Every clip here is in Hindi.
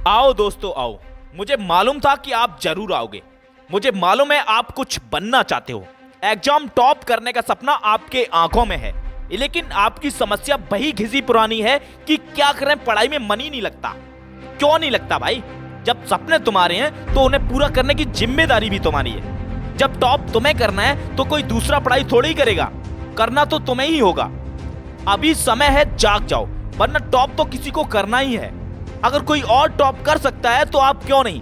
आओ दोस्तों आओ, मुझे मालूम था कि आप जरूर आओगे। मुझे मालूम है आप कुछ बनना चाहते हो। एग्जाम टॉप करने का सपना आपके आंखों में है, लेकिन आपकी समस्या वही घिसी पुरानी है कि क्या करें, पढ़ाई में मन ही नहीं लगता। क्यों नहीं लगता भाई? जब सपने तुम्हारे हैं तो उन्हें पूरा करने की जिम्मेदारी भी तुम्हारी है। जब टॉप तुम्हें करना है तो कोई दूसरा पढ़ाई थोड़ी ही करेगा, करना तो तुम्हें ही होगा। अभी समय है, जाग जाओ, वरना टॉप तो किसी को करना ही है। अगर कोई और टॉप कर सकता है तो आप क्यों नहीं?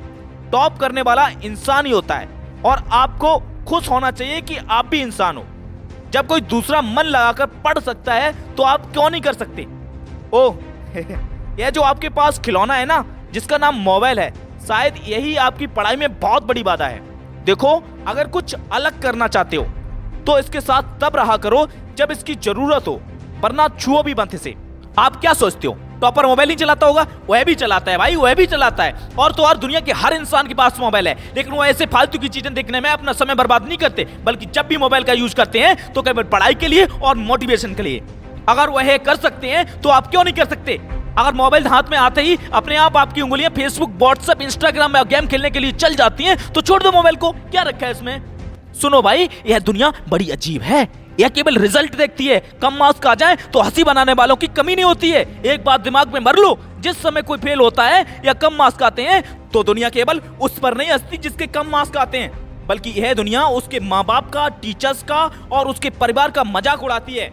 टॉप करने वाला इंसान ही होता है और आपको खुश होना चाहिए कि आप भी इंसान हो। जब कोई दूसरा मन लगाकर पढ़ सकता है तो आप क्यों नहीं कर सकते? ओह यह जो आपके पास खिलौना है ना, जिसका नाम मोबाइल है, शायद यही आपकी पढ़ाई में बहुत बड़ी बाधा है। देखो, अगर कुछ अलग करना चाहते हो तो इसके साथ तब रहा करो जब इसकी जरूरत हो, वरना छुओ भी मत इसे। आप क्या सोचते हो टॉपर मोबाइल नहीं चलाता होगा? वह भी चलाता है भाई, वह भी चलाता है। और तो और दुनिया के हर इंसान के पास मोबाइल है, लेकिन वो ऐसे फालतू की चीजें देखने में अपना समय बर्बाद नहीं करते, बल्कि जब भी मोबाइल का यूज करते हैं तो केवल पढ़ाई के लिए और मोटिवेशन के लिए। अगर वह कर सकते हैं तो आप क्यों नहीं कर सकते? अगर मोबाइल हाथ में आते ही अपने आप आपकी उंगलियां फेसबुक, व्हाट्सएप, इंस्टाग्राम में गेम खेलने के लिए चल जाती हैं तो छोड़ दो मोबाइल को। क्या रखा है इसमें? सुनो भाई, यह दुनिया बड़ी अजीब है। यह केवल रिजल्ट देखती है। कम मार्क्स आ जाए तो हंसी बनाने वालों की कमी नहीं होती है। एक बात दिमाग में भर लो, जिस समय कोई फेल होता है या कम मार्क्स आते हैं तो दुनिया केवल उस पर नहीं हंसती जिसके कम मार्क्स आते हैं, बल्कि यह दुनिया उसके माँ बाप का, टीचर्स का और उसके परिवार का मजाक उड़ाती है।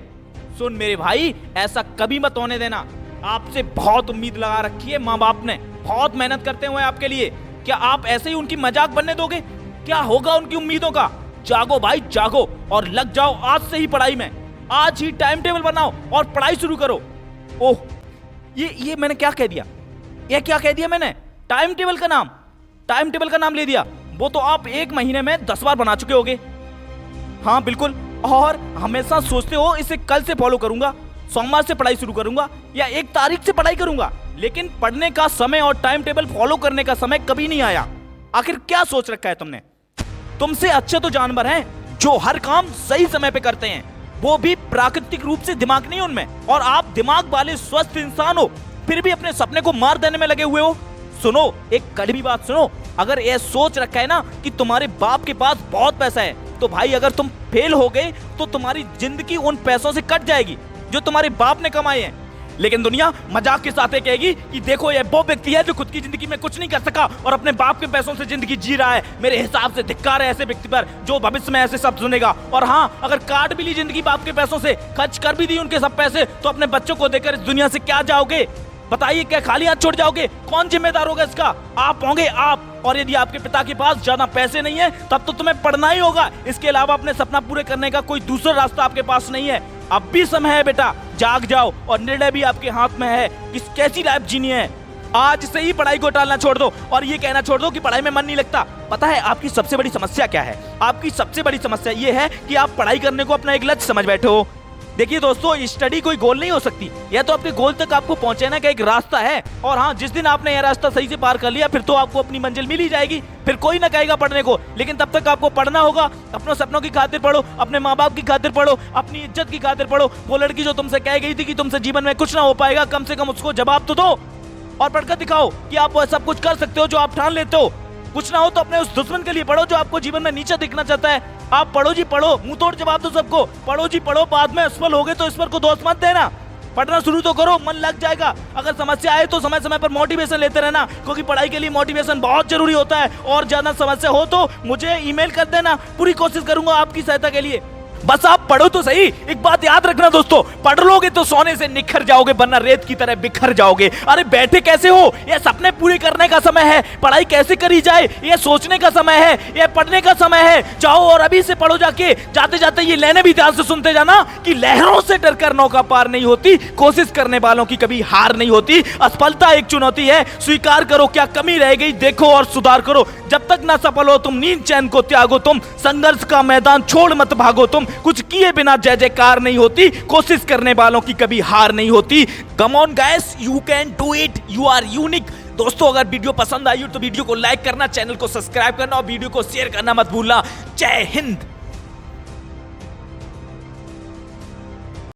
सुन मेरे भाई, ऐसा कभी मत होने देना। आपसे बहुत उम्मीद लगा रखी है माँ बाप ने, बहुत मेहनत करते हुए आपके लिए। क्या आप ऐसे ही उनकी मजाक बनने दोगे? क्या होगा उनकी उम्मीदों का? जागो भाई जागो और लग जाओ आज से ही पढ़ाई में। आज ही टाइम टेबल बनाओ और पढ़ाई शुरू करो। ओह, ये मैंने क्या कह दिया? ये क्या कह दिया मैंने? टाइम टेबल का नाम ले दिया। वो तो आप 1 महीने में 10 बार बना चुके होगे। हाँ बिल्कुल, और हमेशा सोचते हो इसे कल से फॉलो करूंगा, सोमवार से पढ़ाई शुरू करूंगा या 1 तारीख से पढ़ाई करूंगा, लेकिन पढ़ने का समय और टाइम टेबल फॉलो करने का समय कभी नहीं आया। आखिर क्या सोच रखा है तुमने? तुमसे अच्छे तो जानवर हैं जो हर काम सही समय पे करते हैं, वो भी प्राकृतिक रूप से। दिमाग नहीं उनमें, और आप दिमाग वाले स्वस्थ इंसान हो, फिर भी अपने सपने को मार देने में लगे हुए हो। सुनो, एक कड़वी बात सुनो। अगर यह सोच रखा है ना कि तुम्हारे बाप के पास बहुत पैसा है, तो भाई अगर तुम फेल हो गए तो तुम्हारी जिंदगी उन पैसों से कट जाएगी जो तुम्हारे बाप ने कमाए हैं। लेकिन दुनिया मजाक के साथ कहेगी कि देखो ये वो व्यक्ति है जो खुद की जिंदगी में कुछ नहीं कर सका और अपने बाप के पैसों से जिंदगी जी रहा है। मेरे हिसाब से धिक्कार है ऐसे व्यक्ति पर जो भविष्य में ऐसे शब्द सुनेगा। और हाँ, अगर काट भी ली जिंदगी बाप के पैसों से, खर्च कर भी दी उनके सब पैसे, तो अपने बच्चों को देकर इस दुनिया से क्या जाओगे? बताइए, क्या खाली हाथ छोड़ जाओगे? कौन जिम्मेदार होगा इसका? आप होंगे आप। और यदि आपके पिता के पास ज्यादा पैसे नहीं है तब तो तुम्हें पढ़ना ही होगा। इसके अलावा अपने सपना पूरे करने का कोई दूसरा रास्ता आपके पास नहीं है। अब भी समय है बेटा, जाग जाओ, और निर्णय भी आपके हाथ में है कि कैसी लाइफ जीनी है। आज से ही पढ़ाई को टालना छोड़ दो और ये कहना छोड़ दो कि पढ़ाई में मन नहीं लगता। पता है आपकी सबसे बड़ी समस्या क्या है? आपकी सबसे बड़ी समस्या ये है कि आप पढ़ाई करने को अपना एक लक्ष्य समझ बैठे हो। देखिए दोस्तों, स्टडी कोई गोल नहीं हो सकती, यह तो अपने गोल तक आपको पहुंचाने का एक रास्ता है। और हाँ, जिस दिन आपने यह रास्ता सही से पार कर लिया, फिर तो आपको अपनी मंजिल मिल ही जाएगी। फिर कोई ना कहेगा पढ़ने को, लेकिन तब तक आपको पढ़ना होगा। अपने सपनों की खातिर पढ़ो, अपने माँ बाप की खातिर पढ़ो, अपनी इज्जत की खातिर पढ़ो। वो लड़की जो तुमसे कह गई थी कि तुमसे जीवन में कुछ ना हो पाएगा, कम से कम उसको जवाब तो दो और पढ़कर दिखाओ कि आप वह सब कुछ कर सकते हो जो आप ठान लेते हो। कुछ ना हो तो अपने उस दुश्मन के लिए पढ़ो जो आपको जीवन में नीचे दिखना चाहता है। आप पढ़ो जी पढ़ो, मुंह तोड़ जवाब दो सबको। पढ़ो जी पढ़ो, बाद में असफल हो गए तो ईश्वर को दोष मत देना। पढ़ना शुरू तो करो, मन लग जाएगा। अगर समस्या आए तो समय समय पर मोटिवेशन लेते रहना, क्योंकि पढ़ाई के लिए मोटिवेशन बहुत जरूरी होता है। और ज्यादा समस्या हो तो मुझे ईमेल कर देना, पूरी कोशिश करूंगा आपकी सहायता के लिए। बस आप पढ़ो तो सही। एक बात याद रखना दोस्तों, पढ़ लोगे तो सोने से निखर जाओगे, वरना रेत की तरह बिखर जाओगे। अरे बैठे कैसे हो? ये सपने पूरे करने का समय है। पढ़ाई कैसे करी जाए ये सोचने का समय है, ये पढ़ने का समय है। जाओ और अभी से पढ़ो जाके। जाते जाते ये लाइनें भी ध्यान से सुनते जाना कि लहरों से डरकर नौका पार नहीं होती, कोशिश करने वालों की कभी हार नहीं होती। असफलता एक चुनौती है, स्वीकार करो क्या कमी रह गई, देखो और सुधार करो। जब तक ना सफल हो तुम, नींद चैन को त्यागो तुम, संघर्ष का मैदान छोड़ मत भागो तुम। कुछ किए बिना जय जयकार नहीं होती, कोशिश करने वालों की कभी हार नहीं होती। Come on guys, you can do it, you are unique. दोस्तों, अगर वीडियो पसंद आई हो तो वीडियो को लाइक करना, चैनल को सब्सक्राइब करना और वीडियो को शेयर करना मत भूलना। जय हिंद।